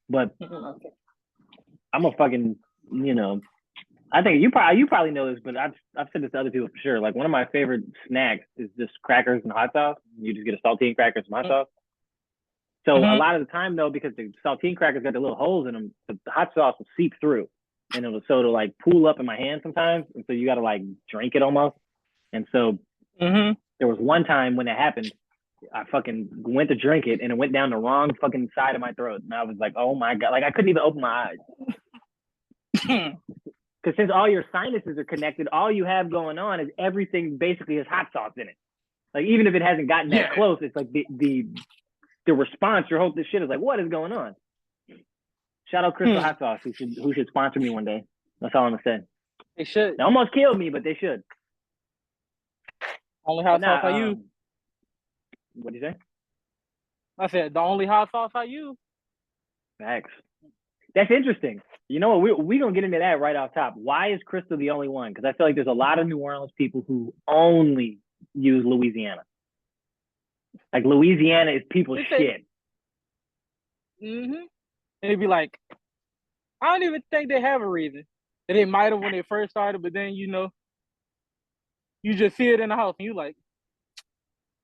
But Okay. I'm a fucking, you know, I think you probably know this, but I've said this to other people for sure. Like one of my favorite snacks is just crackers and hot sauce. You just get a saltine crackers and hot sauce. So a Mm-hmm. lot of the time though, because the saltine crackers got the little holes in them, the hot sauce will seep through, and it'll like pool up in my hand sometimes, and so you got to like drink it almost. And so Mm-hmm. there was one time when it happened, I fucking went to drink it, and it went down the wrong fucking side of my throat, and I was like, oh my god, like I couldn't even open my eyes because since all your sinuses are connected, all you have going on is everything basically has hot sauce in it. Like even if it hasn't gotten that Yeah, close, it's like the response, your whole this shit is like, what is going on? Shout out Crystal hmm. Hot Sauce, who should sponsor me one day. That's all I'm gonna say. They should. They almost killed me, but they should. Only But hot sauce I nah, use. what do you say? I said the only hot sauce I use. Facts. That's interesting. You know what? We gonna get into that right off top. Why is Crystal the only one? Because I feel like there's a lot of New Orleans people who only use Louisiana. Like Louisiana is people's They say, shit. mm-hmm. They'd be like, I don't even think they have a reason. They might have when they first started, but then you just see it in the house and you like,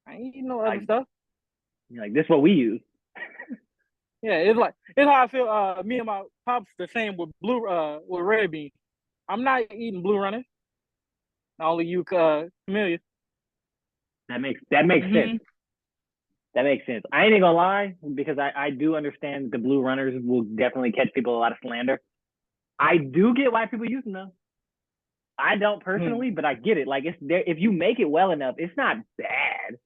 I ain't eating no other Like, stuff. like this is what we use. Yeah, it's how I feel. Me and my pops the same with with red bean. I'm not eating blue runner. Only you familiar. That makes sense. Mm-hmm. That makes sense. I ain't gonna lie because I do understand the blue runners will definitely catch people a lot of slander. I do get why people use them though. I don't Hmm. personally, but I get it. Like it's there if you make it well enough, it's not bad.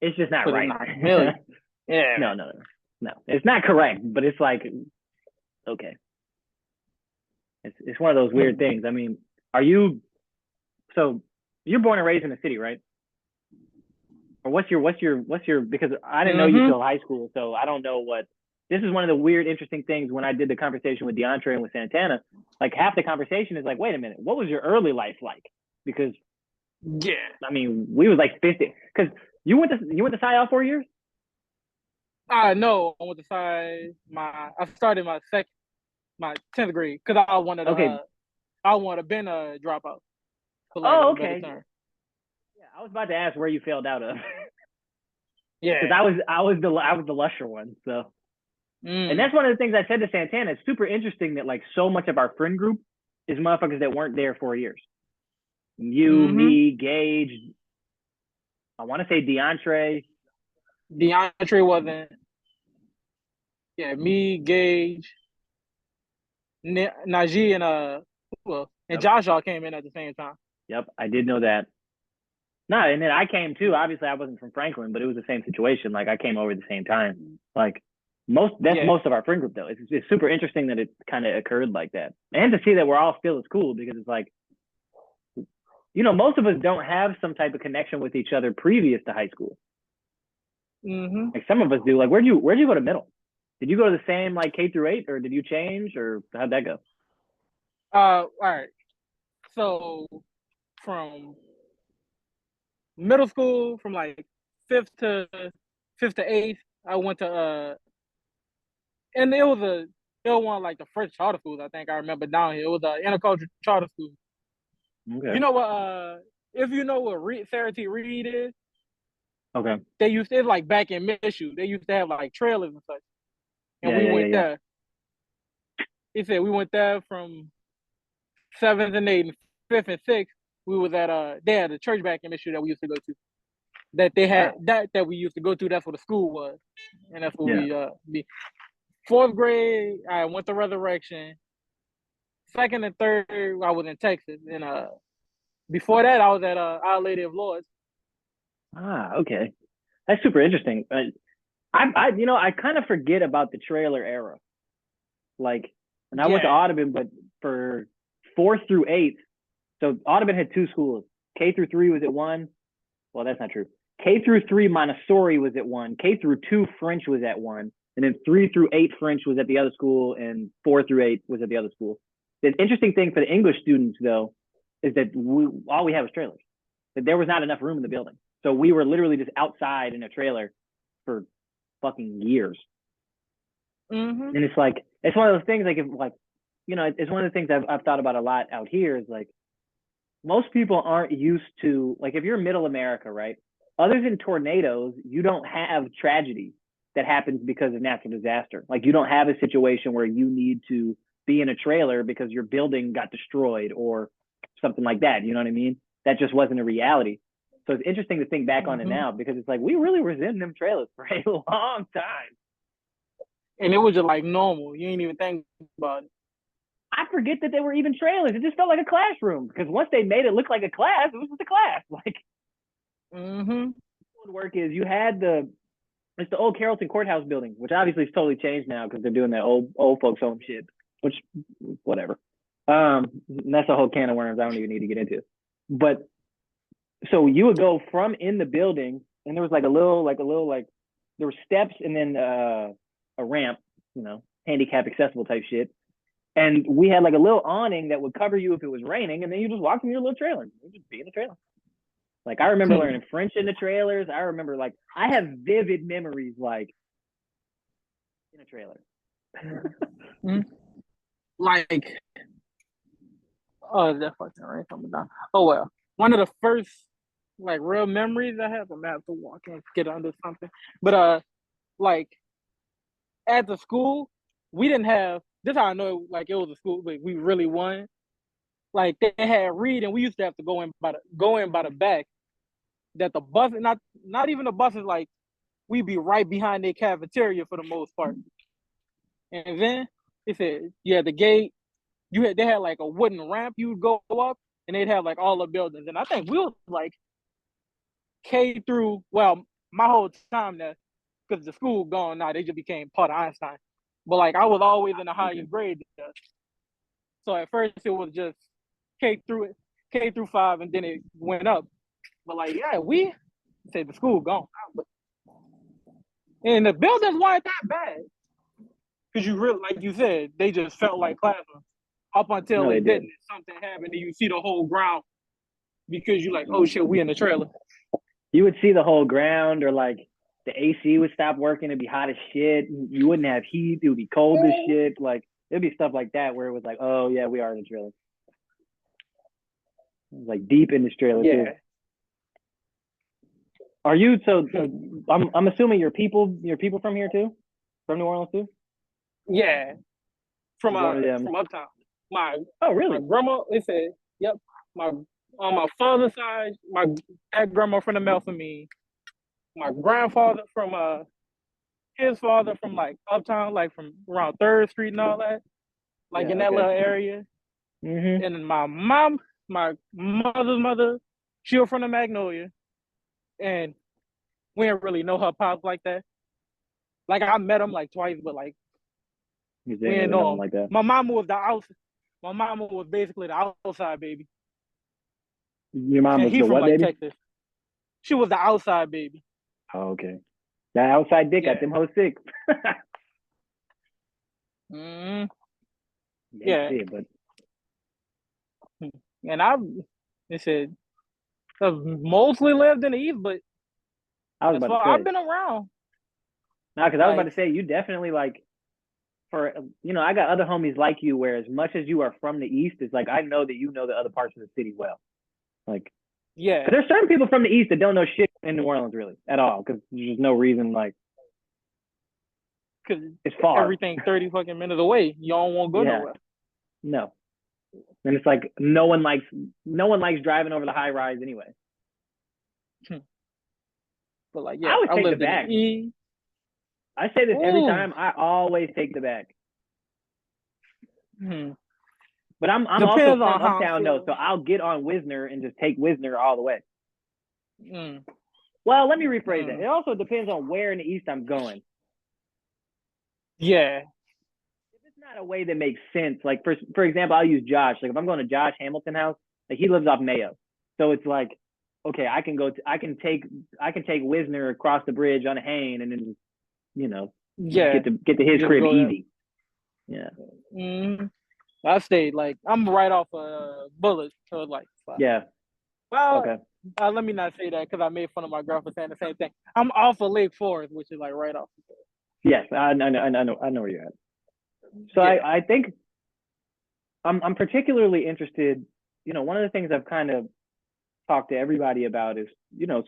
It's just not But it's right. not familiar. Yeah. No, no, no, no. It's not correct, but it's like okay. It's one of those weird Hmm. things. I mean, are you so you're born and raised in the city, right? Or what's your because I didn't know you Mm-hmm. till high school, so I don't know what this is one of the weird, interesting things when I did the conversation with DeAndre and with Santana. Like half the conversation is like, wait a minute, what was your early life like? Because Yeah. I mean, we was like 50. Because you went to Sci all 4 years. I know I went to side I started my 10th grade because Okay. I wanted to been a dropout for lack of Oh, a better okay. term. Yeah, I was about to ask where you failed out of because Yeah. I was the lusher one. So, and Mm. that's one of the things I said to Santana. It's super interesting that like so much of our friend group is motherfuckers that weren't there 4 years. You, Mm-hmm. me, Gage. I want to say DeAndre. DeAndre wasn't. Yeah, me, Gage, Najee, and well, and Yep, Josh all came in at the same time. yep, I did know that. No, and then I came too. Obviously, I wasn't from Franklin, but it was the same situation. Like I came over at the same time. Like that's Yeah. most of our friend group though. It's super interesting that it kind of occurred like that, and to see that we're all still as cool because it's like most of us don't have some type of connection with each other previous to high school. Mm-hmm. Like some of us do. Like where'd you go to middle? Did you go to the same like K through 8, or did you change, or how'd that go? All right. So from middle school, from like fifth to fifth to eighth, I went to and it was one of like the first charter schools I think I remember down here. It was a intercultural charter school. You Okay. know what? If you know what Sarah T. Reed is, Okay. they used to, it's like back in Mizzou. They used to have like trailers and such, and Yeah. we Yeah. Yeah. went Yeah. there. He said we went there from seventh and eighth, and fifth and sixth. We was at they had a church back in Mizzou that we used to go to. That they had Wow. that we used to go to. That's what the school was, and that's what Yeah. we be. Fourth grade, I went to Resurrection. Second and third, I was in Texas, and before that, I was at Our Lady of Lords. Ah. Okay. That's super interesting. I kind of forget about the trailer era. Like, and I went to Yeah. Audubon, but for 4th through 8th, so Audubon had two schools. K through 3 was at one. Well, that's not true. K through 3 Montessori was at one. K through 2 French was at one, and then 3 through 8 French was at the other school, and 4 through 8 was at the other school. The interesting thing for the English students though is that all we had was trailers. That there was not enough room in the building, so we were literally just outside in a trailer for fucking years. Mm-hmm. And it's like it's one of those things like if like it's one of the things I've thought about a lot out here is like most people aren't used to like if you're middle America, right? Other than tornadoes, you don't have tragedy that happens because of natural disaster. Like you don't have a situation where you need to be in a trailer because your building got destroyed or something like that. You know what I mean? That just wasn't a reality. So it's interesting to think back on it Mm-hmm. now because it's like we really was in them trailers for a long time. And it was just like normal. You ain't even think about it. I forget that they were even trailers. It just felt like a classroom because once they made it look like a class, it was just a class. Like Mm-hmm. what would work is you had it's the old Carrollton Courthouse building, which obviously is totally changed now because they're doing that old folks home shit, which whatever. That's a whole can of worms I don't even need to get into. But so you would go from in the building, and there was like a little there were steps and then a ramp, handicap accessible type shit. And we had like a little awning that would cover you if it was raining, and then you just walk in your little trailer. You just be in the trailer. Like I remember learning French in the trailers. I remember like I have vivid memories like in a trailer. Like, oh, that fucking rain coming down. Oh well, one of the first like real memories I have. I'm gonna have to walk and get under something. But like at the school, we didn't have. This how I know like it was a school, but we really won. Like they had read, and we used to have to go in by the back. That the bus, not even the buses, like we'd be right behind their cafeteria for the most part. And then they said, yeah, the gate. They had like a wooden ramp you would go up, and they'd have like all the buildings. And I think we was like K through my whole time there, because the school gone now, they just became part of Einstein. But like I was always in the highest grade there. So at first it was just K through 5, and then it went up. But like yeah, we said the school gone, and the buildings weren't that bad because you really, like you said, they just felt like classrooms up until it didn't. Something happened, and you see the whole ground because you're like, oh shit, we in the trailer. You would see the whole ground, or like the AC would stop working. It'd be hot as shit. You wouldn't have heat. It would be cold as shit. Like it'd be stuff like that where it was like, oh yeah, we are in the trailer. Like deep in this trailer too. Are you so? I'm assuming you're people from here too, from New Orleans too. Yeah, from uptown. Oh really? My grandma. They said, yep. My on my father's side, my dad grandma from the Melpomene. My grandfather from his father from like uptown, like from around 3rd Street and all that, like in that little area. Mm-hmm. And my mom, my mother's mother, she was from the Magnolia, and we didn't really know her pops like that. Like I met him like twice, but like we didn't know him like that. My mama was the outside. My mama was basically the outside baby. Your mom was the what baby? Texas. She was the outside baby. Oh, okay. That outside dick got them hoes sick. Yeah. But and I've mostly lived in the East, but I've been around. No, because I was about to say you definitely like I got other homies like you where as much as you are from the East, it's like I know that you know the other parts of the city well. Like yeah, there's certain people from the East that don't know shit in New Orleans really at all because there's just no reason like because it's far. Everything 30 fucking minutes away. You don't want to go nowhere. No. And it's like no one likes driving over the high rise anyway. But like yeah, I lived in the E. I say this every time. I always take the back. But I'm also from uptown though, so I'll get on Wisner and just take Wisner all the way. Well, let me rephrase that. It also depends on where in the East I'm going. Yeah. If it's not a way that makes sense, like for example, I'll use Josh. Like if I'm going to Josh Hamilton house, like he lives off Mayo, so it's like, okay, I can take Wisner across the bridge on Hain and then, get to his crib easy. Yeah. I stayed like I'm right off Bullitt, so like yeah. Well, okay. Let me not say that because I made fun of my girl for saying the same thing. I'm off of Lake Forest, which is like right off. Yes, I know where you're at. So Yeah. I think I'm particularly interested. One of the things I've kind of talked to everybody about is,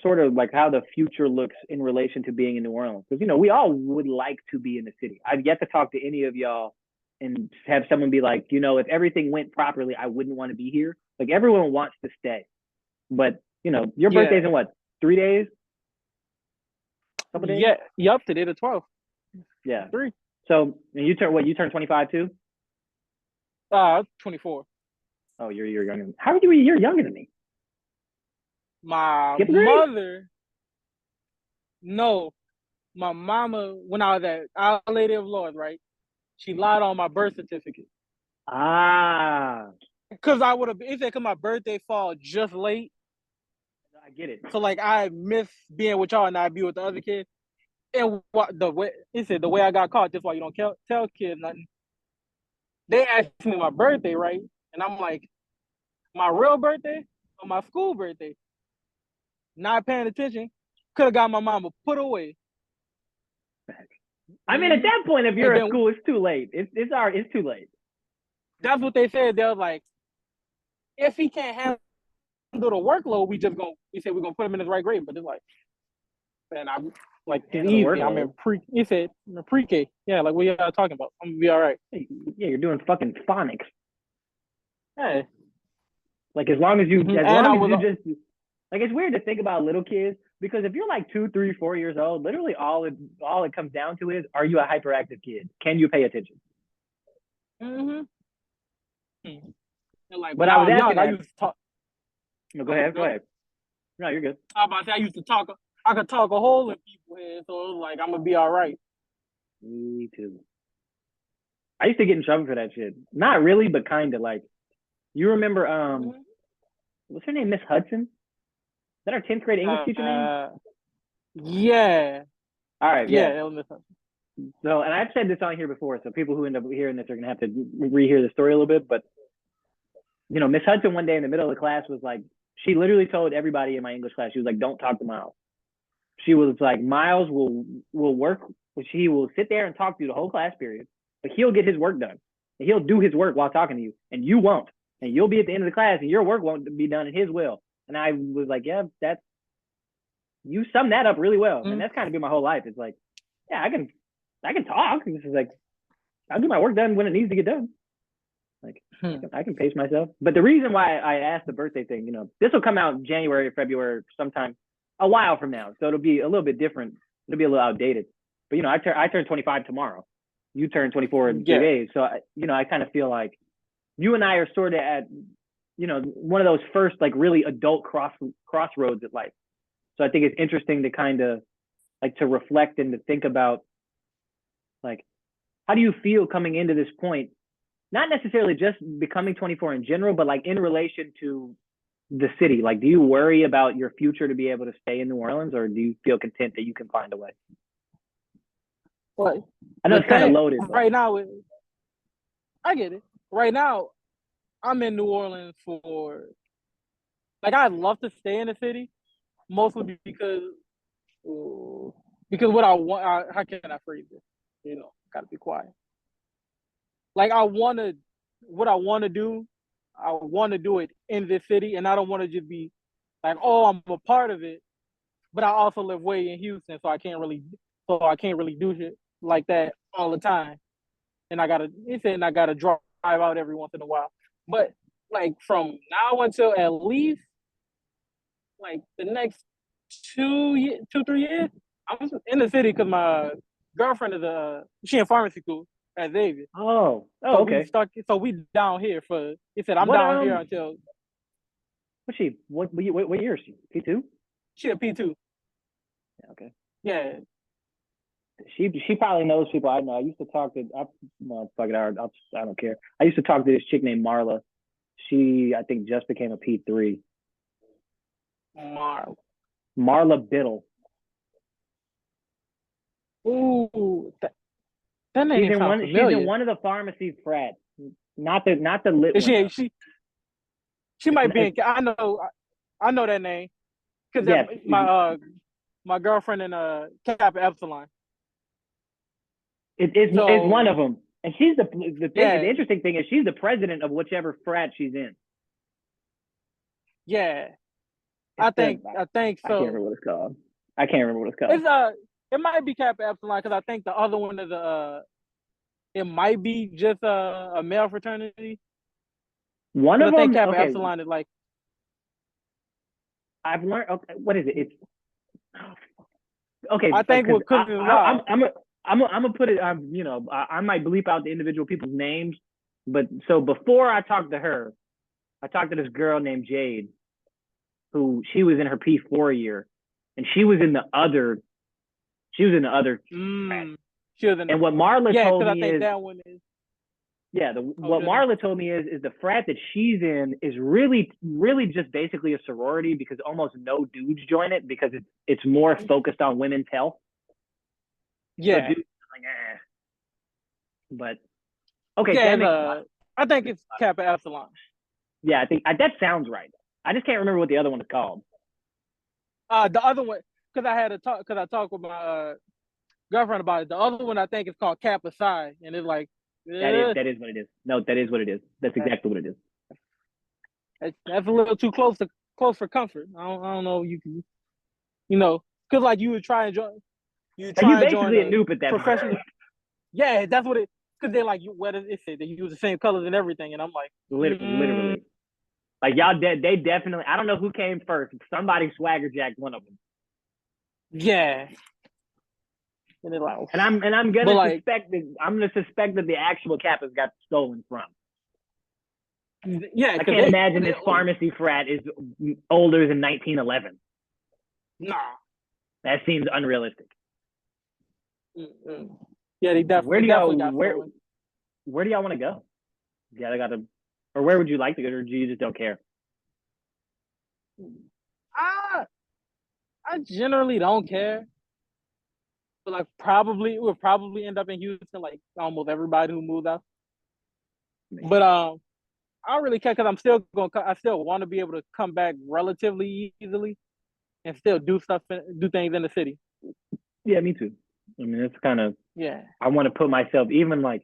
sort of like how the future looks in relation to being in New Orleans. Because, we all would like to be in the city. I've yet to talk to any of y'all and have someone be like, if everything went properly, I wouldn't want to be here. Like everyone wants to stay. But, your birthday's Yeah. in what, 3 days? Couple days? Yeah. Yup. Today the 12th. Yeah. 3. So you turn 25 too? 24. Oh, you're younger. How are you a year younger than me? My Skip grade? mother, no, my mama, when I was at Our Lady of Lords, right? She lied on my birth certificate. Ah, Cause I would have, it said, cause my birthday fall just late. I get it. So like I miss being with y'all and I'd be with the other kids. And what the way it said the way I got caught, that's why you don't tell kids nothing. They asked me my birthday, right? And I'm like, my real birthday or my school birthday? Not paying attention. Could have got my mama put away. I mean, at that point, if you're And at then school, it's too late. It's too late. that's what they said. They was like, if he can't handle the workload, we said we're gonna put him in his right grade. But it's like, man, I'm like it's Handle the easy. I'm workload. in he said pre-K. Yeah, like what y'all talking about? I'm gonna be all right. Yeah, you're doing fucking phonics. Hey. Like as long as you, Mhm. as And long as you just, like it's weird to think about little kids because if you're like 2, 3, 4 years old, literally all it comes down to is, are you a hyperactive kid? Can you pay attention? Mm-hmm. And like But when I I was was asking young, I that. used to talk. No, go ahead. No, you're good. I was about to say I used to talk. I could talk a hole in people's head, so it was like I'm gonna be all right. Me too. I used to get in trouble for that shit. Not really, but kind of like. You remember Mm-hmm. what's her name? Miss Hudson? Is that our 10th grade English teacher name? Yeah, All right, yeah. yeah. So, and I've said this on here before, so people who end up hearing this are gonna have to rehear the story a little bit. But Miss Hudson one day in the middle of the class was like, she literally told everybody in my English class, she was like, "Don't talk to Miles." She was like, "Miles will work. He will sit there and talk to you the whole class period, but he'll get his work done. And he'll do his work while talking to you, and you won't. And you'll be at the end of the class, and your work won't be done, and his will." And I was like, "Yeah, you summed that up really well." And that's kind of been my whole life. It's like, yeah, I can talk. It's just like I'll get my work done when it needs to get done. Like I can pace myself. But the reason why I asked the birthday thing, this will come out in January or February, sometime a while from now. So it'll be a little bit different. It'll be a little outdated. But I turn 25 tomorrow. You turn 24 in 3 days. So I kind of feel like you and I are sort of at one of those first like really adult crossroads at life. So I think it's interesting to kind of like to reflect and to think about like how do you feel coming into this point, not necessarily just becoming 24 in general, but like in relation to the city. Like, do you worry about your future to be able to stay in New Orleans, or do you feel content that you can find a way? Well, I know it's kind of loaded. Right now, I get it. Right now, I'm in New Orleans for like I'd love to stay in the city, mostly because what I want. How can I phrase it? Gotta be quiet. Like what I want to do. I want to do it in this city, and I don't want to just be like, oh, I'm a part of it, but I also live way in Houston, so I can't really do shit like that all the time. And I gotta drive out every once in a while. But like from now until at least like the next 3 years, I'm in the city because my girlfriend is she in pharmacy school at Xavier. Oh, So okay. we stuck. So we down here for. He said I'm What, down here until. What's she? What year is she? P2? She a P2. Yeah, okay. Yeah. She probably knows people I know. I used to talk to. No, fuck it. I don't care. I used to talk to this chick named Marla. She, I think, just became a P3. Marla Biddle. Ooh, that name sounds familiar. She's in one of the pharmacy frats. Not the lit one. She might be in. I know that name because my girlfriend in Kappa Epsilon. It's one of them, and she's the thing. Yeah. The interesting thing is she's the president of whichever frat she's in. Yeah, I think so. I can't remember what it's called. I can't remember what it's called. It's it might be Kappa Epsilon because I think the other one is it might be just a male fraternity. One of I think them. Kappa Epsilon is like. I've learned. Okay, what is it? It's okay. I think what could be wild. I'm gonna put it. You know, I might bleep out the individual people's names, but so before I talked to her, I talked to this girl named Jade, who she was in her P4 year, and she was in the other. She was in the other. She was in. And what Marla told me is that one is. Yeah, what Marla told me is the frat that she's in is really just basically a sorority because almost no dudes join it because it's more focused on women's health. Yeah. So dudes are like, eh. But okay, yeah, I think it's Kappa Epsilon. Yeah, I think that sounds right. I just can't remember what the other one is called. The other one, because I talked with my girlfriend about it. The other one I think is called Kappa Psi, and it's like. That is what it is. No, that is what it is. That's exactly what it is. That's a little too close for comfort. I don't know. You can, because like you would try and join. You basically a noob at that professional. Point. Yeah, that's what it. Because they're like, what is it? They use the same colors and everything, and I'm like, literally. Like y'all, they definitely. I don't know who came first. Somebody swagger jacked one of them. Yeah. And I'm gonna suspect that the actual Kappas got stolen from. Yeah, I can't imagine this pharmacy frat is older than 1911. Nah, that seems unrealistic. Yeah, they definitely. Where do y'all want to go? Yeah, or where would you like to go, or do you just don't care? I generally don't care. But like we'll probably end up in Houston, like almost everybody who moves out. But I don't really care because I still want to be able to come back relatively easily, and still do things in the city. Yeah, me too. I mean, it's kind of I want to put myself even like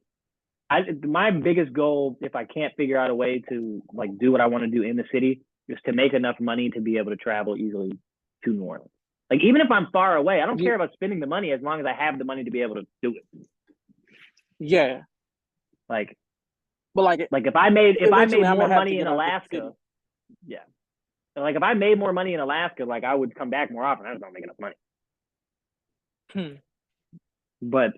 my biggest goal, if I can't figure out a way to like do what I want to do in the city, is to make enough money to be able to travel easily to New Orleans. Like, even if I'm far away, I don't care about spending the money as long as I have the money to be able to do it. Yeah. But if I made more money in Alaska, like if I made more money in Alaska, like I would come back more often. I just don't make enough money. But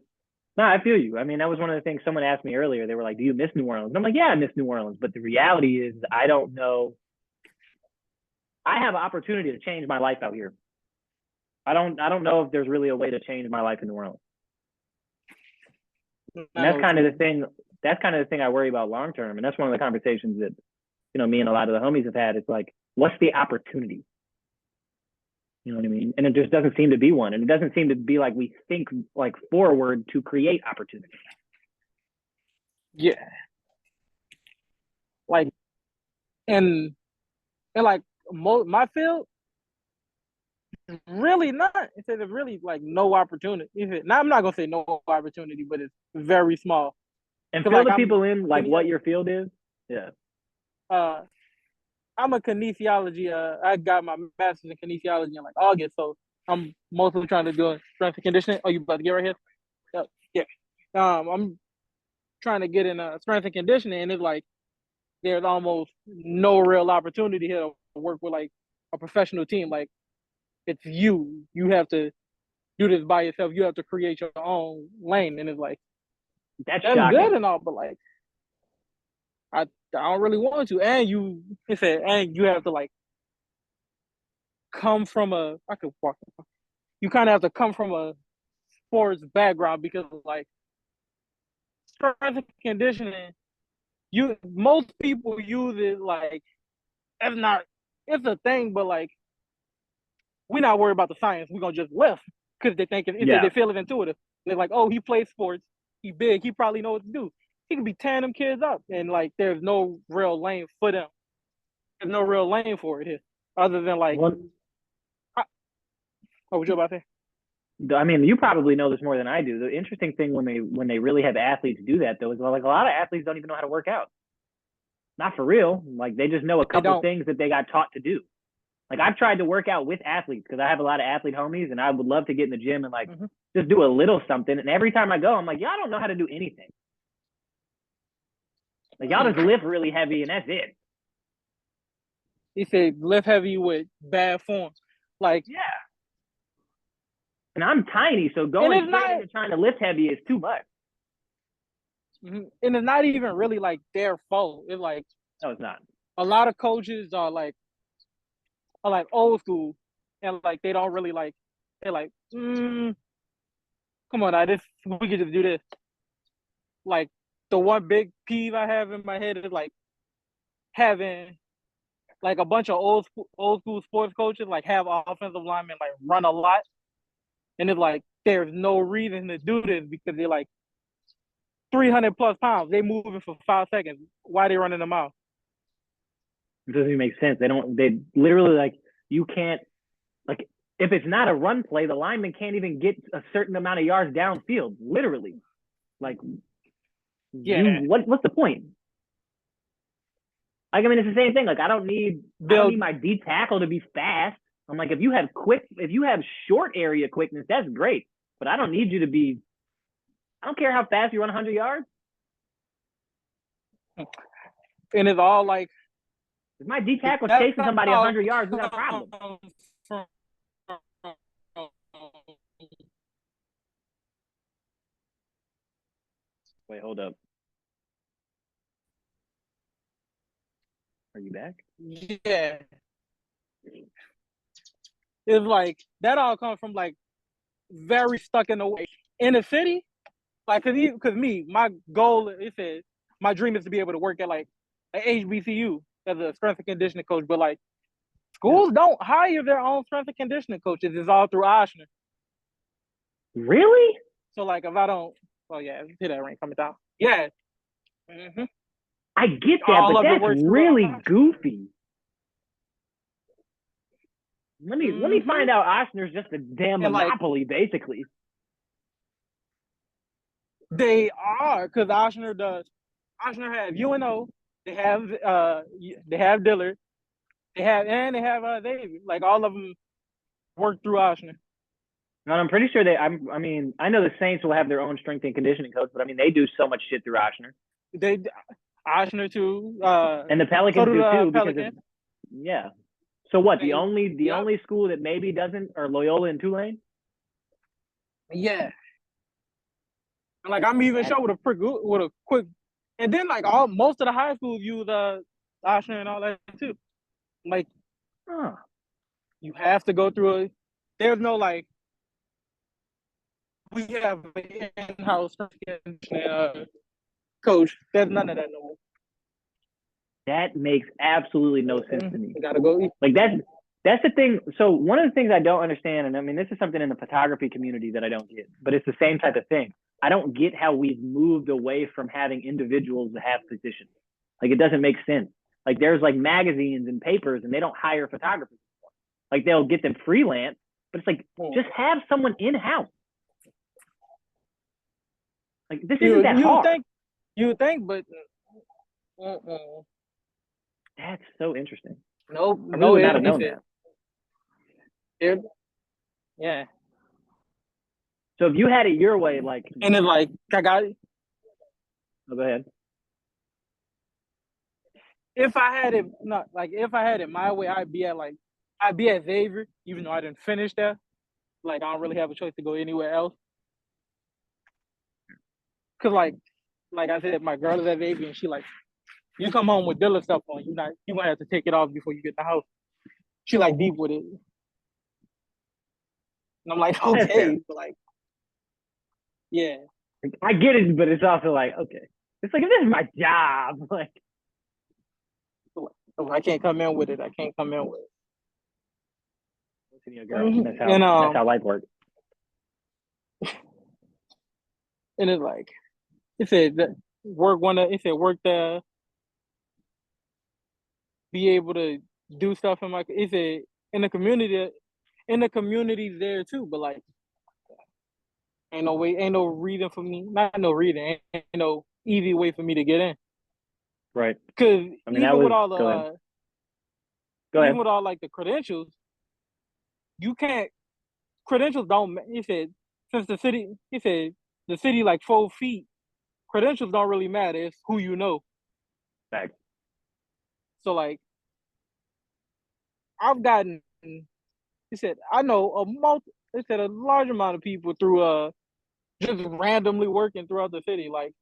no, I feel you. I mean, that was one of the things someone asked me earlier. They were like, "Do you miss New Orleans?" And I'm like, "Yeah, I miss New Orleans." But the reality is, I don't know. I have an opportunity to change my life out here. I don't know if there's really a way to change my life in New Orleans. And that's kind of the thing. That's kind of the thing I worry about long term. And that's one of the conversations that, me and a lot of the homies have had. It's like, what's the opportunity? You know what I mean? And it just doesn't seem to be one. And it doesn't seem to be like we think like forward to create opportunity. Yeah. Like, and like my field, really not. It says really like no opportunity. Now I'm not gonna say no opportunity, but it's very small. And fill the people in like what your field is. Yeah. I'm a kinesiology. I got my master's in kinesiology in like August, so I'm mostly trying to do strength and conditioning. Oh, you about to get right here? Yeah. I'm trying to get in strength and conditioning, and it's like there's almost no real opportunity here to work with like a professional team. Like, it's you have to do this by yourself. You have to create your own lane, and it's like that's good and all, but like I don't really want to. And you have to like come from you kind of have to come from a sports background because like strength and conditioning, most people use it like it's a thing, but like we're not worried about the science. We're gonna just lift because they think they feel it intuitive. They're like, oh, he plays sports, he big, he probably know what to do. He could be tearing them kids up, and like there's no real lane for them. There's no real lane for it here, other than like. What you about to say? I mean, you probably know this more than I do. The interesting thing when they really have athletes do that though is like a lot of athletes don't even know how to work out. Not for real. Like they just know a They couple don't. things that they got taught to do. Like I've tried to work out with athletes because I have a lot of athlete homies, and I would love to get in the gym and like Mhm. just do a little something. And every time I go, I'm like, y'all don't know how to do anything. Like y'all just lift really heavy, and that's it. He said lift heavy with bad form. Like, Yeah. And I'm tiny, so and going it's straight not, into trying to lift heavy is too much. and it's not even really like their fault. It's like No, it's not. a lot of coaches are like old school, and like they don't really like. They're like, come on, now, this we can just do this. Like the one big peeve I have in my head is like having like a bunch of old school sports coaches like have offensive linemen like run a lot, and it's like there's no reason to do this because they're like 300 plus pounds. They moving for 5 seconds. Why are they running them out? It doesn't even make sense. They don't. They literally like you can't like if it's not a run play, the lineman can't even get a certain amount of yards downfield. Literally, like you, Yeah, what's the point? Like I mean, it's the same thing. Like I don't they'll need my D tackle to be fast. I'm like if you have short area quickness, that's great. But I don't need you to be. I don't care how fast you run 100 yards. and it's all like If my D tackle's that chasing somebody all 100 yards, we got a problem. comes from Wait, hold up. Are you back? yeah. It's like that all comes from like very stuck in the way in the city. Like, cause me, my goal it says my dream is to be able to work at like an HBCU as a strength and conditioning coach. But like Yeah. schools don't hire their own strength and conditioning coaches. It's all through Oshner. Really? So like if I don't, oh yeah, you see that ring coming down. Yeah. Mm-hmm. I get that, All but of it that's works through really Oshner. goofy. Let me Mm-hmm. find out Ochsner's just a damn And like monopoly, basically. they are, because Oshner does. Oshner have UNO. They have Dillard. They have Xavier. Like all of them work through Oshner. And I'm pretty sure I mean, I know the Saints will have their own strength and conditioning coach, but I mean, they do so much shit through Ochsner. They Oshner too. And the So Pelicans do do the too, because Pelicans. yeah. So what? And The yep, only school that maybe doesn't are Loyola and Tulane. yeah. And like I'm even That sure with a quick, and then like all most of the high schools use Oshner and all that too. Like huh. you have to go through a. There's no like we have an in-house coach. There's none of that no more. That makes absolutely no sense to me. You gotta go. Like that's the thing. So one of the things I don't understand, and I mean this is something in the photography community that I don't get, but it's the same type of thing. I don't get how we've moved away from having individuals that have positions. Like it doesn't make sense. Like there's like magazines and papers, and they don't hire photographers. Like they'll get them freelance, but it's like just have someone in house. Like this isn't that You hard. think but uh-uh. That's so interesting. Nope, I really no, would not have known that. yeah. So if you had it your way, like, And then like I got oh, go ahead. if I had it not like if I had it my way, I'd be at Xavier, even though I didn't finish there. Like I don't really have a choice to go anywhere else. Cause like I said, my girl is at Xavier and she like you come home with Dilla stuff on, you might have to take it off before you get the house. She like deep with it. And I'm like, okay, but like yeah. I get it, but it's also like, okay. It's like if this is my job, like If I can't come in with it, I can't come in with it. listen to your girl. Mm-hmm. That's how life works. And it's like it said that work there, be able to do stuff in my it said in the community there too, but like Ain't no way, ain't no reading for me. Not no reading, ain't no easy way for me to get in. Right. Cause I mean, that was, go ahead. Go even ahead. with all like the credentials, you can't credentials don't. He said since the city, he said the city like 4 feet. Credentials don't really matter. It's who you know. Back. So like I've gotten. He said I know a He said a large amount of people through just randomly working throughout the city. Like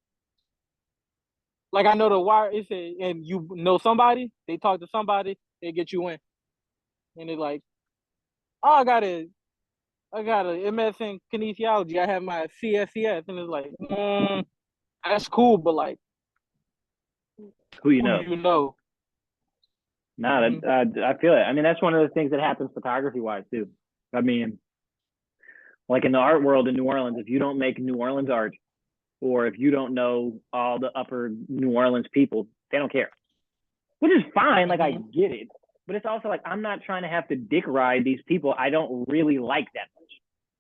I know the wire. He said, and you know somebody. They talk to somebody. They get you in, and it's like, oh, I got a MS in kinesiology. I have my CSCS, and it's like, that's cool, but like, Who you who know? you know? Nah, I feel it. I mean, that's one of the things that happens photography wise too. I mean, like in the art world in New Orleans, if you don't make New Orleans art, or if you don't know all the upper New Orleans people, they don't care, which is fine. Like I get it, but it's also like I'm not trying to have to dick ride these people I don't really like that much,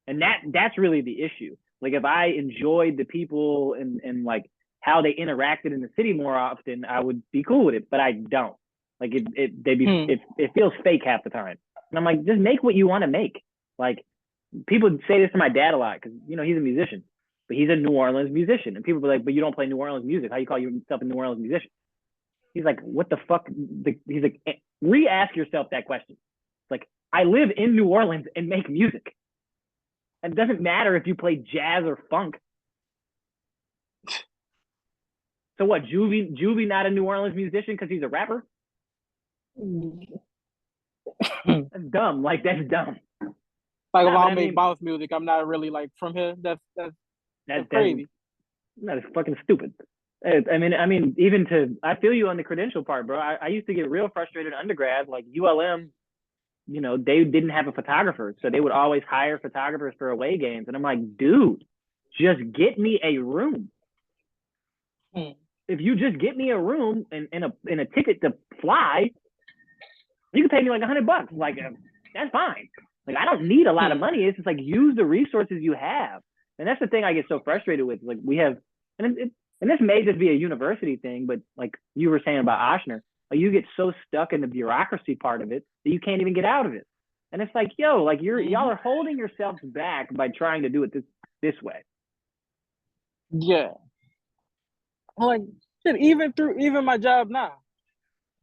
and that's really the issue. Like if I enjoyed the people and like how they interacted in the city more often, I would be cool with it, but I don't. Like it feels fake half the time, and I'm like, just make what you want to make. Like people say this to my dad a lot because he's a musician, but he's a New Orleans musician, and people be like, but you don't play New Orleans music. How you call yourself a New Orleans musician? He's like, what the fuck? He's like, re-ask yourself that question. Like, I live in New Orleans and make music. And it doesn't matter if you play jazz or funk. So what? Juvie not a New Orleans musician because he's a rapper? That's dumb. Like that's dumb. Like if I make bounce music, I'm not really like from here. That's crazy. That is fucking stupid. I mean, I feel you on the credential part, bro. I used to get real frustrated undergrad, like ULM. They didn't have a photographer, so they would always hire photographers for away games, and I'm like, dude, just get me a room. If you just get me a room and a ticket to fly, you can pay me like $100. Like that's fine. Like I don't need a lot of money. It's just like use the resources you have, and that's the thing I get so frustrated with. Like we have, and this may just be a university thing, but like you were saying about Ochsner, like you get so stuck in the bureaucracy part of it that you can't even get out of it. And it's like, yo, like y'all are holding yourselves back by trying to do it this way. Yeah. Like even my job now,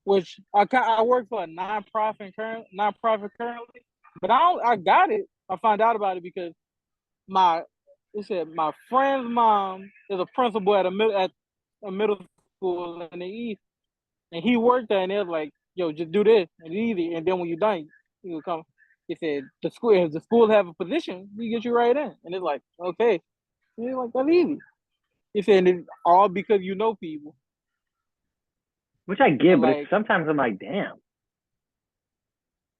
which I work for a nonprofit currently, but I got it. I found out about it because my friend's mom is a principal at a middle school in the East, and he worked there, and they was like, "Yo, just do this, and it's easy." And then when you're done, you will come. He said, if the school have a position, we get you right in." And it's like, okay, and he's like, "That's easy." He said, and it's all because you know people. Which I get, but sometimes I'm like, damn.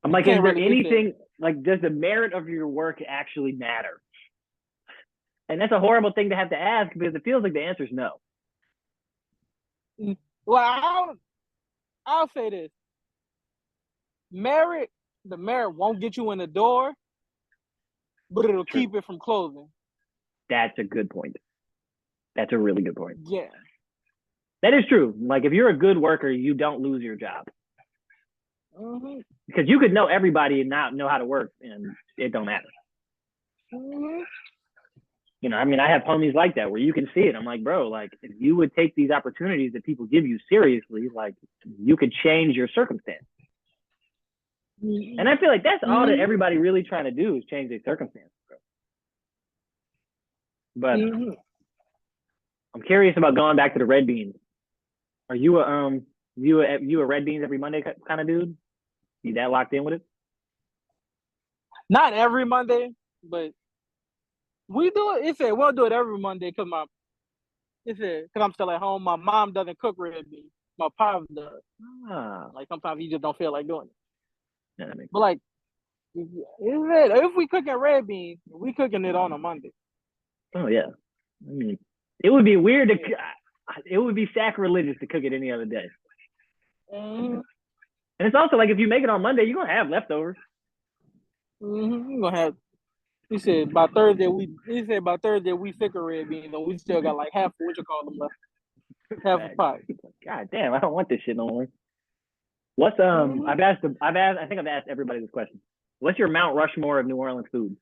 I'm like, is there anything, like, does the merit of your work actually matter? And that's a horrible thing to have to ask because it feels like the answer is no. Well, I'll say this. The merit won't get you in the door, but it'll keep it from closing. That's a good point. That's a really good point. Yeah. That is true. Like if you're a good worker, you don't lose your job. Because you could know everybody and not know how to work, and it don't matter. I mean, I have homies like that where you can see it. I'm like, bro, like if you would take these opportunities that people give you seriously, like you could change your circumstance. And I feel like that's all that everybody really trying to do is change their circumstance. But I'm curious about going back to the Red Beans. Are you a Red Beans every Monday kind of dude? You that locked in with it? Not every Monday, but we do it. We'll do it every Monday because I'm still at home. My mom doesn't cook red beans. My pop does. Like sometimes he just don't feel like doing it. Yeah, but like, if we cooking red beans, we cooking it on a Monday. Oh yeah, I mean, it would be weird it would be sacrilegious to cook it any other day. And it's also like if you make it on Monday, you're gonna have leftovers. You're gonna have He said by Thursday we sick of red beans, and we still got like half of what you call them left, half a Facts. pot. God damn, I don't want this shit no more. What's I think I've asked everybody this question. What's your Mount Rushmore of New Orleans food?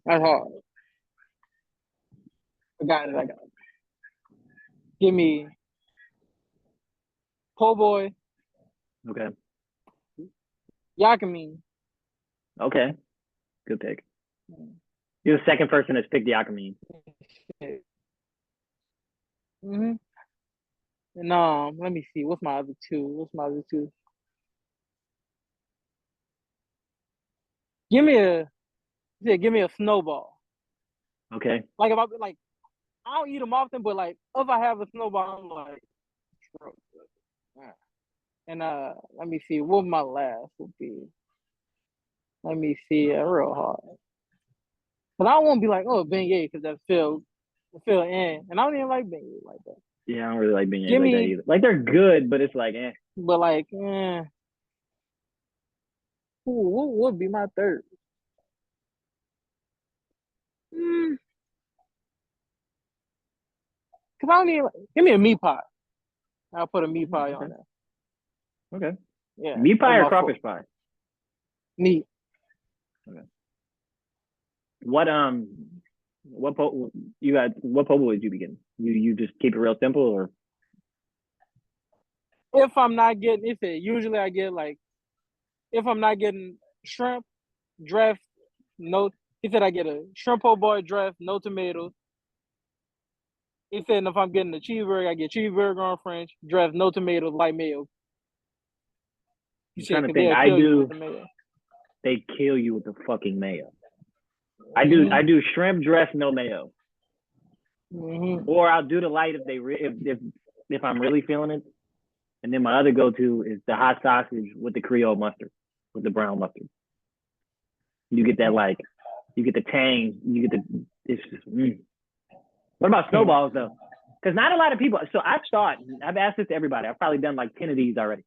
That's hard. I got it. Give me po' boy, Okay. Yakami. Okay. Good pick. You're the second person that's picked Yakamine. Mm-hmm. And let me see. What's my other two? Give me a snowball. Okay. Like if I don't eat them often, but like if I have a snowball, I'm like, and let me see. What my last would be? Let me see. Real hard. But I don't want to be like, oh, beignet, because that's feel in, and I don't even like beignet like that. Yeah, I don't really like beignets Give like that me, either. Like they're good, but it's like, eh. but like, what would be my third? Cause I don't even give me a meat pie. I'll put a meat pie on there. Okay. Yeah. Meat pie or crawfish pie? Meat. Okay. What you got? What po' boy would you be getting? You just keep it real simple, or If I'm not getting usually I get like, if I'm not getting shrimp, dressed, no. He said I get a shrimp po' boy dressed, no tomatoes. He said if I'm getting a cheeseburger, I get cheeseburger on French, dressed, no tomatoes, light mayo. I'm trying to think. I do. The they kill you with the fucking mayo. I do shrimp dress, no mayo. Mm-hmm. Or I'll do the light if I'm really feeling it. And then my other go-to is the hot sausage with the Creole mustard, with the brown mustard. You get that you get the tang, it's just. What about snowballs though? Because not a lot of people. So I've asked this to everybody. I've probably done like 10 of these already.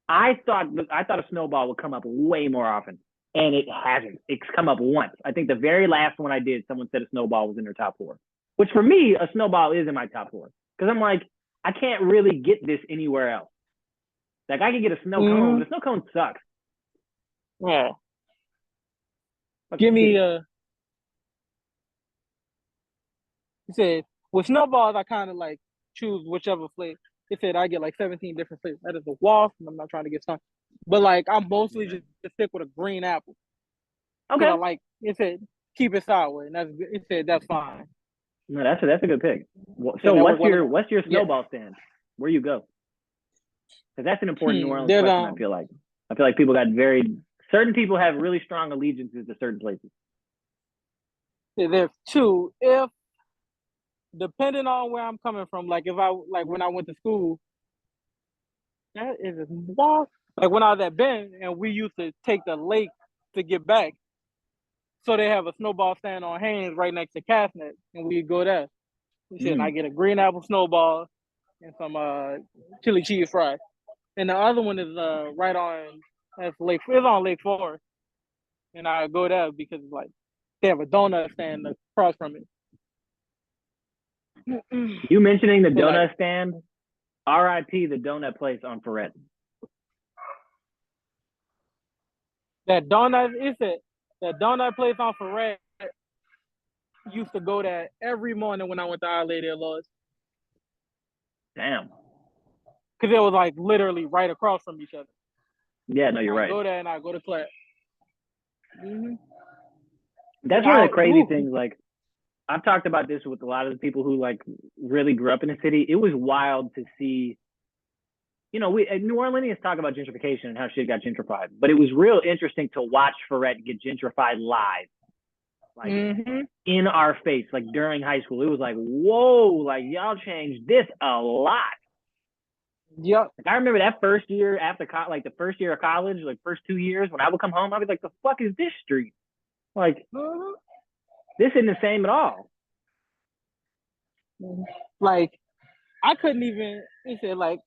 I thought a snowball would come up way more often, and it hasn't. It's come up once. I think the very last one I did, someone said a snowball was in their top 4, which for me, a snowball is in my top 4 because I'm like, I can't really get this anywhere else. Like I can get a snow cone, but a snow cone sucks. Yeah. Give me He said with snowballs, I kind of like choose whichever flavor. He said I get like 17 different flavors. That is a wasp, and I'm not trying to get stung. But like I'm mostly just stick with a green apple. Okay. I like it said keep it sour, and it said that's fine. No, that's a good pick. So what's your snowball stand? Where you go? Because that's an important New Orleans question. I feel like people got certain people have really strong allegiances to certain places. There's two. If depending on where I'm coming from, like if when I went to school, that is a walk. Like when I was at Bend and we used to take the lake to get back. So they have a snowball stand on Haynes right next to Castnet, and we go there. He said, I get a green apple snowball and some chili cheese fries. And the other one is right on Lake. It's on Lake Forest, and I go there because like they have a donut stand across from it. You mentioning the donut stand? R.I.P. the donut place on Ferret. That donut place on Ferret used to go there every morning when I went to Our Lady of Lourdes. Damn. Because it was like literally right across from each other. Yeah, no, you're right. I go there and I go to class. Mm-hmm. That's one of the crazy things. Like, I've talked about this with a lot of the people who like really grew up in the city. It was wild to see. You know, New Orleanians talk about gentrification and how shit got gentrified, but it was real interesting to watch Ferret get gentrified live, like in our face, like during high school. It was like, whoa, like y'all changed this a lot. Yep. Like I remember that first year after like the first year of college, like first 2 years when I would come home, I'd be like, the fuck is this street? Like, this isn't the same at all. Like, I couldn't even, he said, like,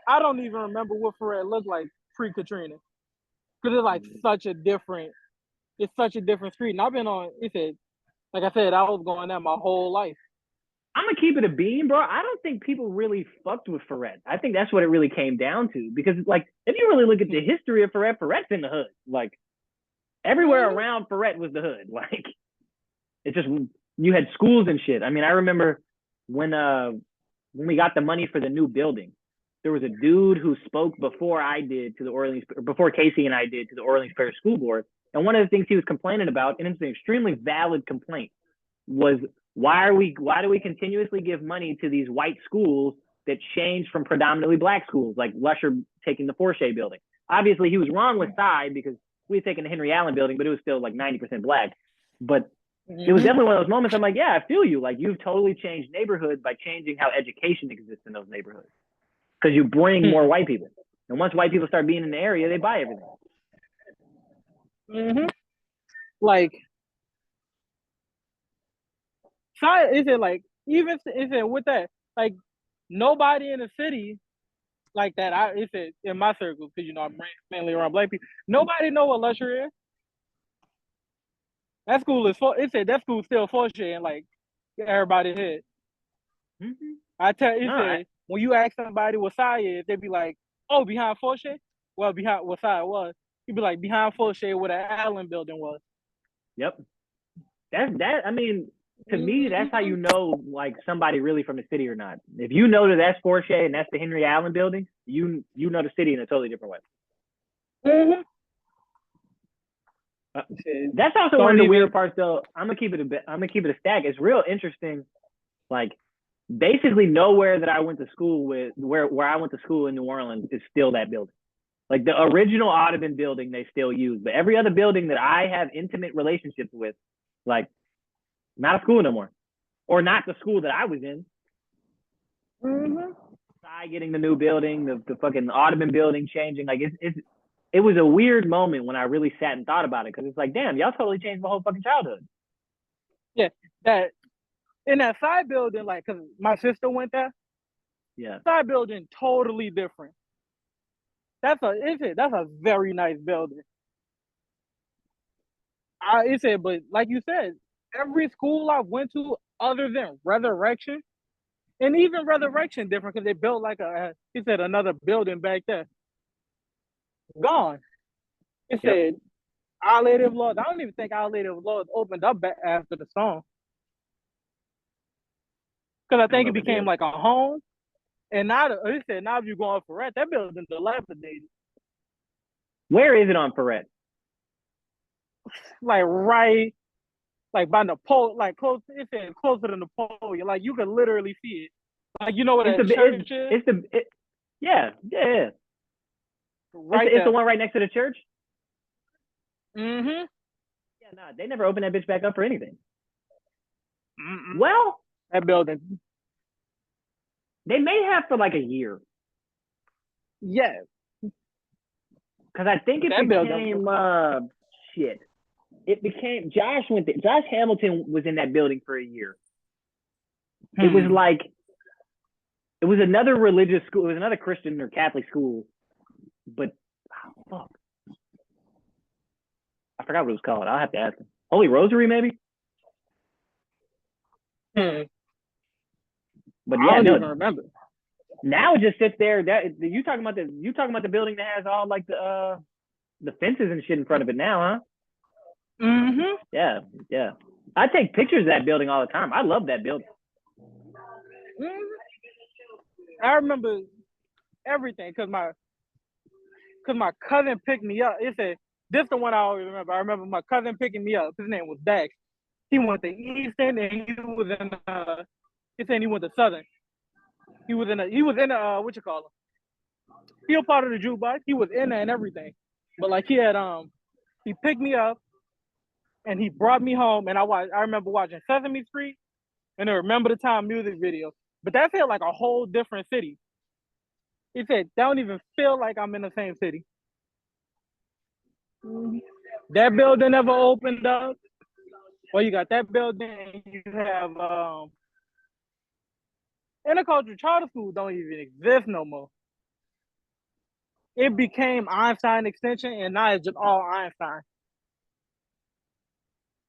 I don't even remember what Ferret looked like pre-Katrina, because it's like it's such a different street. And I've been on, like I said, I was going there my whole life. I'm gonna keep it a beam, bro. I don't think people really fucked with Ferret. I think that's what it really came down to. Because like, if you really look at the history of Ferret's in the hood. Like everywhere around Ferret was the hood. Like it's just you had schools and shit. I mean, I remember when we got the money for the new building, there was a dude who spoke before I did to the Orleans, before Casey and I did to the Orleans Parish School Board. And one of the things he was complaining about, and it's an extremely valid complaint, was why do we continuously give money to these white schools that changed from predominantly black schools, like Lusher taking the Forche building? Obviously, he was wrong with Cy because we had taken the Henry Allen building, but it was still like 90% black. But it was definitely one of those moments I'm like, yeah, I feel you. Like you've totally changed neighborhoods by changing how education exists in those neighborhoods. Because you bring more white people. And once white people start being in the area, they buy everything. Like, is it like, even is it with that, like, nobody in the city like that, in my circle, because, you know, I'm mainly around black people, nobody know what Lusher is. That school is that school's still Forche and like everybody's head. I tell you, when you ask somebody what Cy is, they'd be like, oh, behind Forche? Well, behind what Cy was. He'd be like, behind Forche where the Allen building was. Yep. I mean, to me, that's how you know like somebody really from the city or not. If you know that that's Forche and that's the Henry Allen building, you know the city in a totally different way. That's also one of the weird parts, though. I'm gonna keep it a stack. It's real interesting. Like, basically nowhere that I went to school with, where I went to school in New Orleans, is still that building. Like the original Audubon building, they still use, but every other building that I have intimate relationships with, like, not a school no more, or not the school that I was in. I getting the new building, the fucking Audubon building changing, like it was a weird moment when I really sat and thought about it, because it's like, damn, y'all totally changed my whole fucking childhood. Yeah, that in that side building, like, because my sister went there. Yeah, side building totally different. That's a very nice building. But like you said, every school I went to, other than Resurrection, and even Resurrection different because they built like another building back there. Gone. It said Our Lady of Lords. I don't even think Our Lady of Lords opened up back after the song. Because I think it became like a home. And now if you're going for Ferret, that building's dilapidated. Where is it on Ferret? Like right, like by Napoleon, like close. It said closer to Napoleon. Like you could literally see it. Like you know what that church is? Yeah. Right, it's the one right next to the church. Yeah, nah, they never opened that bitch back up for anything. Well, that building. They may have for like a year. Yeah. Because I think it became shit. It became Josh Hamilton was in that building for a year. It was like it was another religious school. It was another Christian or Catholic school. But fuck. I forgot what it was called. I'll have to ask him. Holy Rosary, maybe? But yeah, I don't even remember. Now it just sits there. You talking about the building that has all like the fences and shit in front of it now, huh? Yeah. I take pictures of that building all the time. I love that building. I remember everything because my cousin picked me up. It said, this is the one I always remember. I remember my cousin picking me up. His name was Dax. He went to Eastern and he was in he said he went to Southern. He was in what you call him? He was part of the jukebox. He was in there and everything. But like he picked me up and he brought me home, and I remember watching Sesame Street and the Remember the Time music video. But that felt like a whole different city. He said, that don't even feel like I'm in the same city. That building never opened up. Well, you got that building, you have intercultural charter schools don't even exist no more. it became Einstein Extension, and now it's just all Einstein.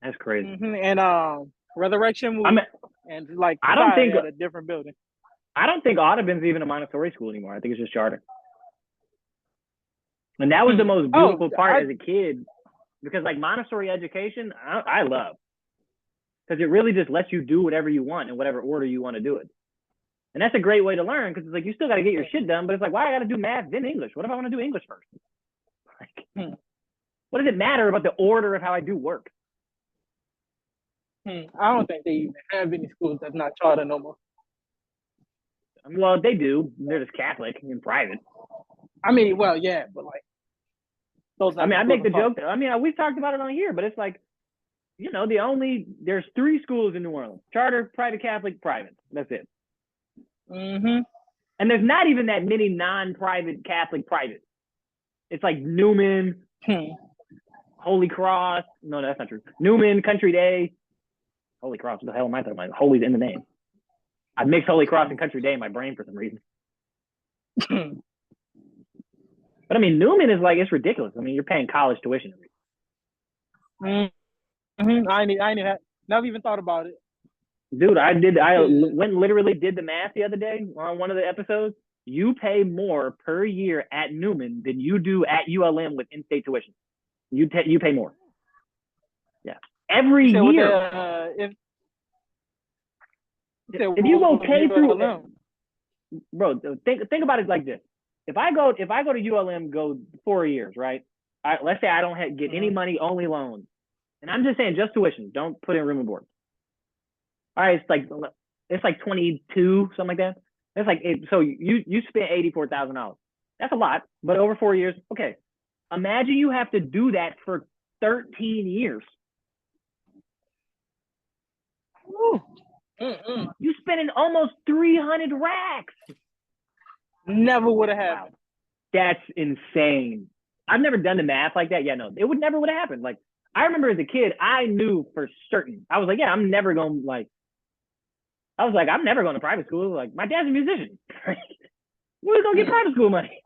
That's crazy. And Resurrection moved, I mean, and like I don't think at a different building. I don't think Audubon's even a Montessori school anymore. I think it's just charter. And that was the most beautiful part as a kid, because like Montessori education, I love, because it really just lets you do whatever you want in whatever order you want to do it. And that's a great way to learn, because it's like you still got to get your shit done, but it's like, why I got to do math then English? What if I want to do English first? Like, what does it matter about the order of how I do work? I don't think they even have any schools that's not charter no more. Well, they do. They're just Catholic and private. I mean, well, yeah, but like, those. I mean, I make the joke. I mean, we've talked about it on here, but it's like, you know, there's 3 schools in New Orleans: charter, private Catholic, private. That's it. And there's not even that many non-private Catholic private. It's like Newman, Holy Cross. No, that's not true. Newman, Country Day, Holy Cross. What the hell am I talking about? Holy's in the name. I mix Holy Cross and Country Day in my brain for some reason. But I mean, Newman is like, it's ridiculous. I mean, you're paying college tuition. I ain't never even thought about it. Dude, I went and literally did the math the other day on one of the episodes. You pay more per year at Newman than you do at ULM with in-state tuition. You pay more. Yeah. Every year. If you go K through, bro, think about it like this. If I go to ULM, go 4 years, right? Let's say I don't get any money, only loans. And I'm just saying, just tuition. Don't put in room and board. All right, it's like 22, something like that. It's like, so you spent $84,000. That's a lot, but over 4 years, okay. Imagine you have to do that for 13 years. You spending almost 300 racks. Never would have happened. Wow. That's insane. I've never done the math like that. Yeah, no, it would never would have happened. Like, I remember as a kid, I knew for certain. I was like, yeah, I'm never going to private school. Like, my dad's a musician. Where's going to get private school money?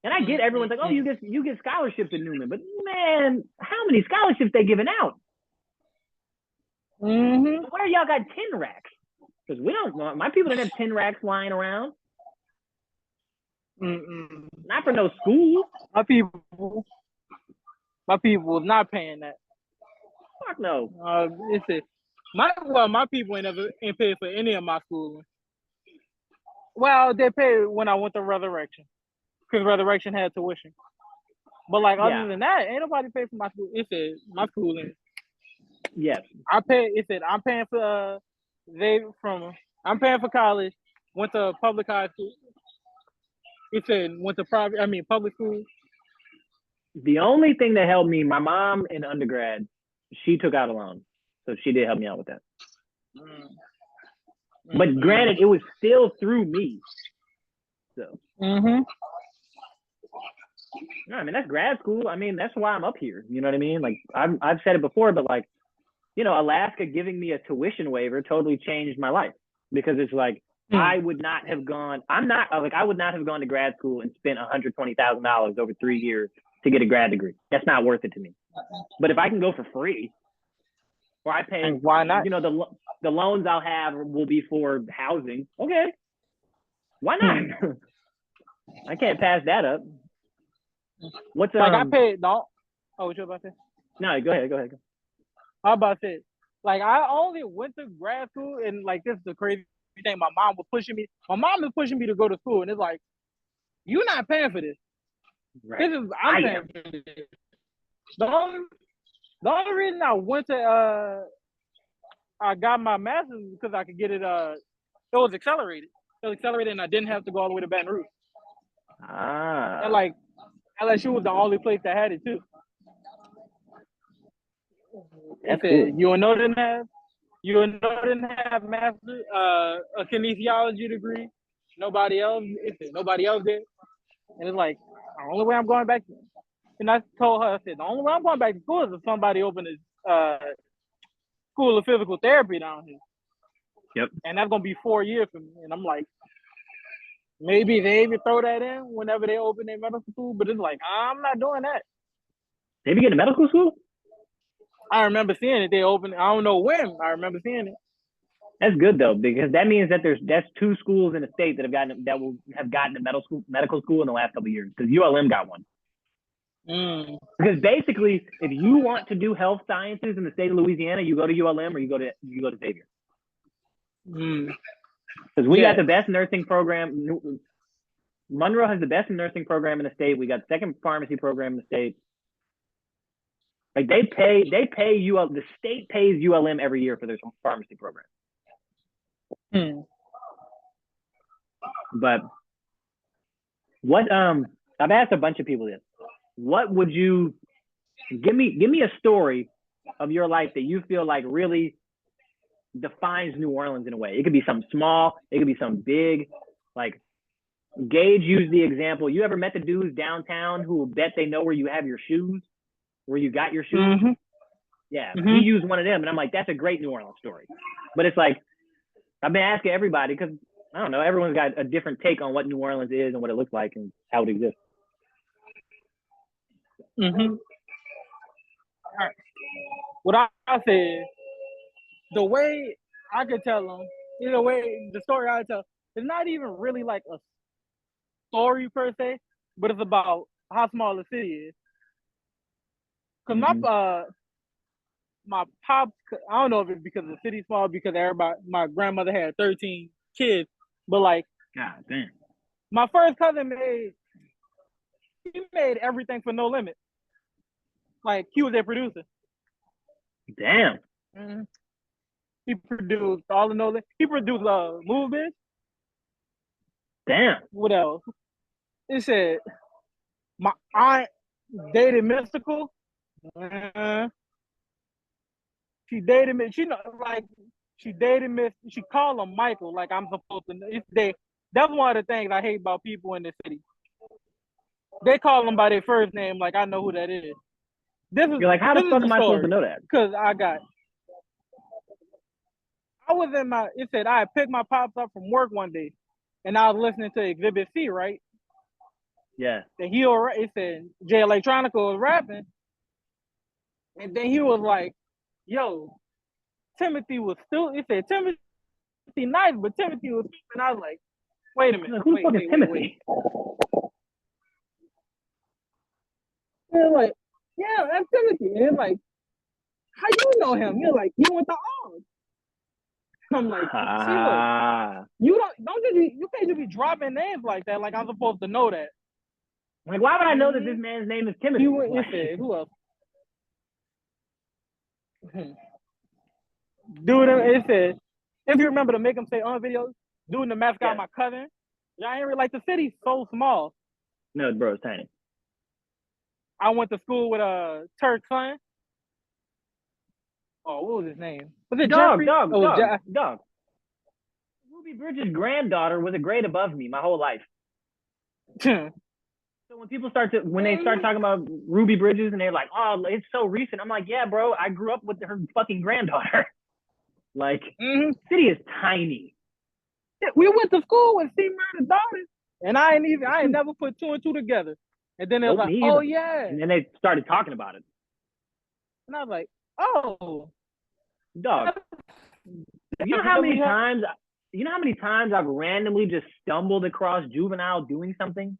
And I get everyone's like, oh, you get scholarships at Newman. But man, how many scholarships they giving out? Where y'all got 10 racks? Because we don't know. My people don't have 10 racks lying around. Not for no school. My people was not paying that. Fuck no. My people ain't paid for any of my schooling. Well, they paid when I went to Resurrection, because Resurrection had tuition. But like other than that, ain't nobody paid for my school. It said my schooling. Yes. I'm paying for I'm paying for college. Went to public high school. It said went to public school. The only thing that helped me, my mom in undergrad, she took out a loan. So she did help me out with that. But granted, it was still through me. So. No, I mean, that's grad school. I mean, that's why I'm up here. You know what I mean? Like, I've said it before, but like, you know, Alaska giving me a tuition waiver totally changed my life, because it's like, I would not have gone to grad school and spent $120,000 over 3 years to get a grad degree. That's not worth it to me. But if I can go for free, or I pay, and why not? You know, the loans I'll have will be for housing. Okay. Why not? I can't pass that up. What's like I paid no? Oh, what you about to say? No, go ahead. I was about to say, like, I only went to grad school, and like, this is the crazy thing. My mom was pushing me. My mom is pushing me to go to school, and it's like, you're not paying for this. Right. I'm paying for this. The only reason I went to I got my master's because I could get it. It was accelerated. And I didn't have to go all the way to Baton Rouge. And like, LSU was the only place that had it too. That's cool. UNO didn't have master a kinesiology degree. Nobody else did. And it's like, the only way I'm going back. And I told her, I said, the only way I'm going back to school is if somebody opens a school of physical therapy down here. Yep. And that's gonna be 4 years for me. And I'm like, maybe they even throw that in whenever they open their medical school, but it's like I'm not doing that. They be getting medical school? I remember seeing it. They opened. I don't know when. I remember seeing it. That's good though, because that means that that's two schools in the state that will have gotten a medical school in the last couple of years. Because ULM got one. Mm. Because basically, if you want to do health sciences in the state of Louisiana, you go to ULM or you go to Xavier. Mm. Because we got the best nursing program. Monroe has the best nursing program in the state. We got the second pharmacy program in the state. Like the state pays ULM every year for their pharmacy program. But what I've asked a bunch of people this. What would you give me a story of your life that you feel like really defines New Orleans in a way? It could be something small, it could be something big. Like Gage used the example. You ever met the dudes downtown who will bet they know where you have your shoes, where you got your shoes? Mm-hmm. Yeah, he used one of them, and I'm like, that's a great New Orleans story. But it's like, I've been asking everybody because I don't know, everyone's got a different take on what New Orleans is and what it looks like and how it exists. Mm-hmm. All right. What I said, the way I could tell them, the story I tell, it's not even really like a story per se, but it's about how small the city is. Cause my pops, I don't know if it's because the city's small, because my grandmother had 13 kids, but like, God damn. My first cousin made everything for No Limit. Like he was their producer. Damn. Mm-hmm. He produced all the No Limit. He produced Movement. Damn. What else? It said my aunt dated Mystical. She dated me. She dated me. She called him Michael. Like I'm supposed to. That's one of the things I hate about people in the city. They call them by their first name. Like I know who that is. You're like, how the fuck am I supposed to know that? Because I was in it said I picked my pops up from work one day, and I was listening to Exhibit C, right? Yeah. And it said Jay Electronica was rapping, and then he was like, "Yo, Timothy was still." It said Timothy nice, but Timothy was. And I was like, "Wait a minute, who the fuck is Timothy?" They're like, "Yeah, that's Timothy." And it's like, "How you know him?" You're like, "You went to Oz." I'm like, "See, look, you can't just be dropping names like that. Like I'm supposed to know that." Like, why would I know that this man's name is Timothy? Who else? Dude, it said, if you remember to make them say on videos, doing the mascot, my cousin. I ain't really like the city's so small. No, bro, it's tiny. I went to school with Turk's son. Oh, what was his name? Was it Jeffrey? Dog. Ruby Bridges' granddaughter was a grade above me my whole life. So when people they start talking about Ruby Bridges and they're like, "Oh, it's so recent," I'm like, "Yeah, bro, I grew up with her fucking granddaughter." Like, city is tiny. We went to school with Steve Murder's daughter, and I ain't never put two and two together. And then they was like, "Oh yeah," and then they started talking about it, and I was like, "Oh, dog." You know how many times I've randomly just stumbled across Juvenile doing something,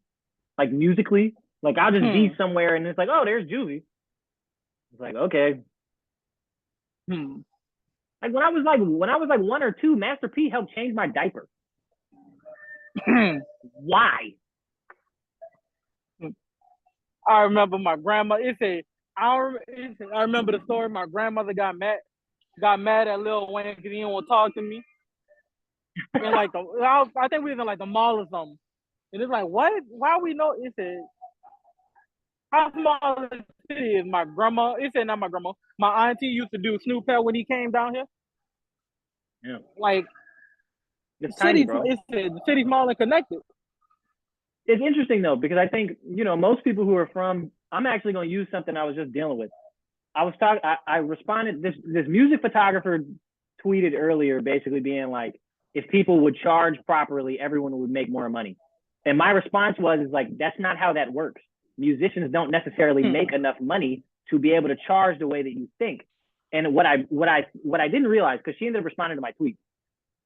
like musically? Like I'll just be somewhere and it's like, "Oh, there's Juvie." It's like, okay. Like when I was like 1 or 2, Master P helped change my diaper. Why? I remember my grandma. I remember the story. My grandmother got mad at Lil Wayne because he didn't want to talk to me. And like I think we was in like the mall or something. And it's like, what? Why we know? It said, how small the city is. My grandma. It said not my grandma. My auntie used to do Snoop Dogg when he came down here. Yeah. Like it's tiny, bro. It said the city's small and connected. It's interesting though, because I think, most people who are from, I'm actually going to use something I was just dealing with. I responded, this music photographer tweeted earlier, basically being like, if people would charge properly, everyone would make more money. And my response was, is like, that's not how that works. Musicians don't necessarily make enough money to be able to charge the way that you think. And what I didn't realize, because she ended up responding to my tweet,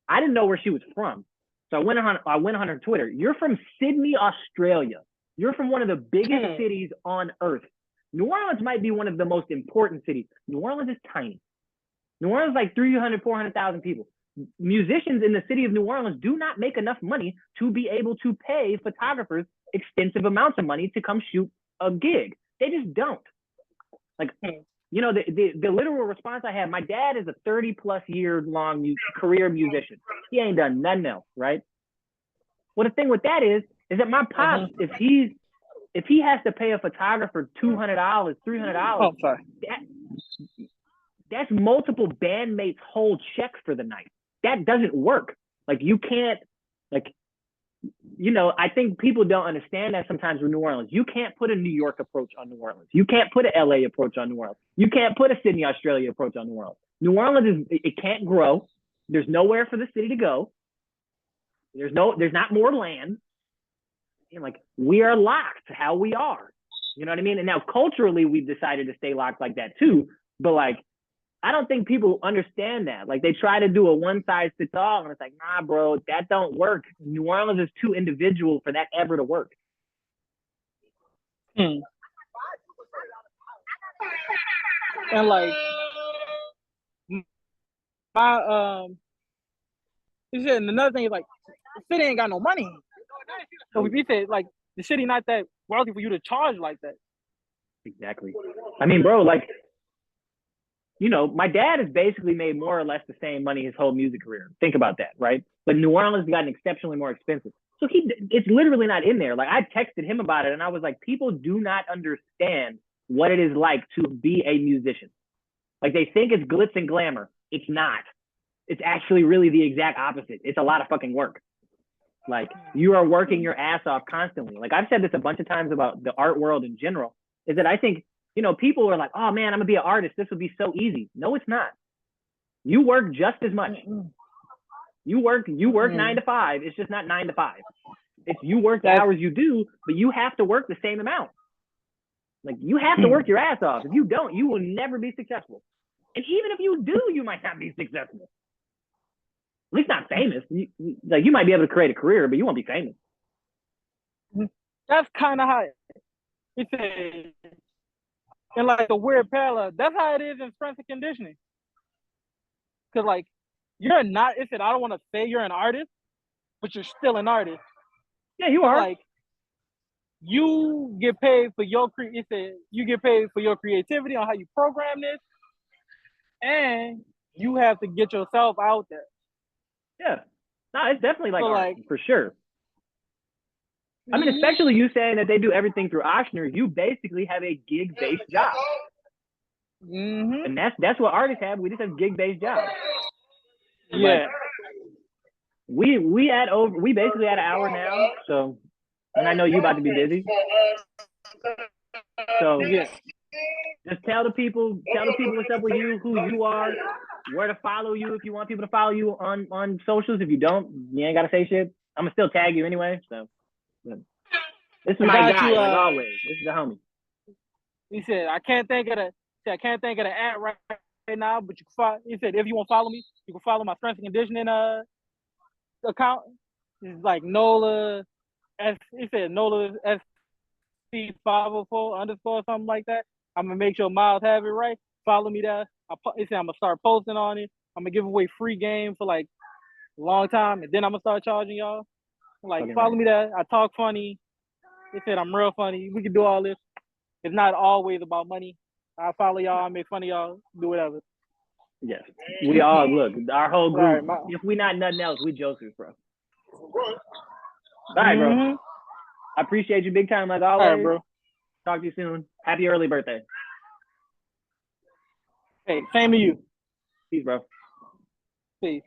I didn't know where she was from. So I went on her Twitter. You're from Sydney, Australia. You're from one of the biggest cities on earth. New Orleans might be one of the most important cities. New Orleans is tiny. New Orleans is like 300, 400,000 people. Musicians in the city of New Orleans do not make enough money to be able to pay photographers extensive amounts of money to come shoot a gig. They just don't. Like, you know, the literal response I had, my dad is a 30 plus year long career musician. He ain't done nothing else, right? Well, the thing with that is that my pops, if he has to pay a photographer $200, $300, that's multiple bandmates' whole check for the night. That doesn't work. Like, you can't, like, you know, I think people don't understand that sometimes with New Orleans. You can't put a New York approach on New Orleans. You can't put an LA approach on New Orleans. You can't put a Sydney, Australia approach on New Orleans. New Orleans it can't grow. There's nowhere for the city to go. There's not more land. And like, we are locked to how we are. You know what I mean? And now culturally, we've decided to stay locked like that too. But like, I don't think people understand that. Like, they try to do a one size fits all, and it's like, nah, bro, that don't work. New Orleans is too individual for that ever to work. And like, you said, and another thing is like, the city ain't got no money. So we said like, the city not that wealthy for you to charge like that. Exactly. I mean, bro, like, you know, my dad has basically made more or less the same money his whole music career. Think about that, right? But New Orleans has gotten exceptionally more expensive. So it's literally not in there. Like, I texted him about it, and I was like, people do not understand what it is like to be a musician. Like, they think it's glitz and glamour. It's not. It's actually really the exact opposite. It's a lot of fucking work. Like, you are working your ass off constantly. Like, I've said this a bunch of times about the art world in general, is that I think, you know, people are like, oh man, I'm gonna be an artist. This would be so easy. No, it's not. You work just as much. You work 9 to 5. It's just not 9 to 5. It's you work the hours you do, but you have to work the same amount. Like, you have to work your ass off. If you don't, you will never be successful. And even if you do, you might not be successful. At least not famous. You might be able to create a career, but you won't be famous. That's kind of how it said. And like, the weird parallel, that's how it is in strength and conditioning. Cause like, you're not, it said, I don't want to say you're an artist, but you're still an artist. Yeah, you are. Like, you get paid for your you get paid for your creativity on how you program this, and you have to get yourself out there. Yeah. No, it's definitely like, art, for sure. I mean, especially you saying that they do everything through Ochsner, you basically have a gig-based job. And that's what artists have. We just have gig-based jobs. Yeah. But we basically at an hour now, so, and I know you about to be busy. So yeah, just tell the people what's up with you, who you are, where to follow you if you want people to follow you on socials. If you don't, you ain't gotta say shit. I'm gonna still tag you anyway. So this is my guy, like always. This is the homie. He said, I can't think of the ad right now, but you can follow. He said, if you want to follow me, you can follow my strength and conditioning account. It's like Nola he said Nola SC504_ something like that. I'm gonna make sure Miles have it right. Follow me there. He said I'm gonna start posting on it. I'm gonna give away free game for like a long time, and then I'm gonna start charging y'all. Like, follow me there. I talk funny. He said I'm real funny. We can do all this. It's not always about money. I follow y'all. I make fun of y'all. Do whatever. Yes, we all look. Our whole group. Right, if we not nothing else, we jokers, bro. All right, bro. I appreciate you big time, like always. All right, bro. Talk to you soon. Happy early birthday. Hey, same to you. Peace, bro. Peace.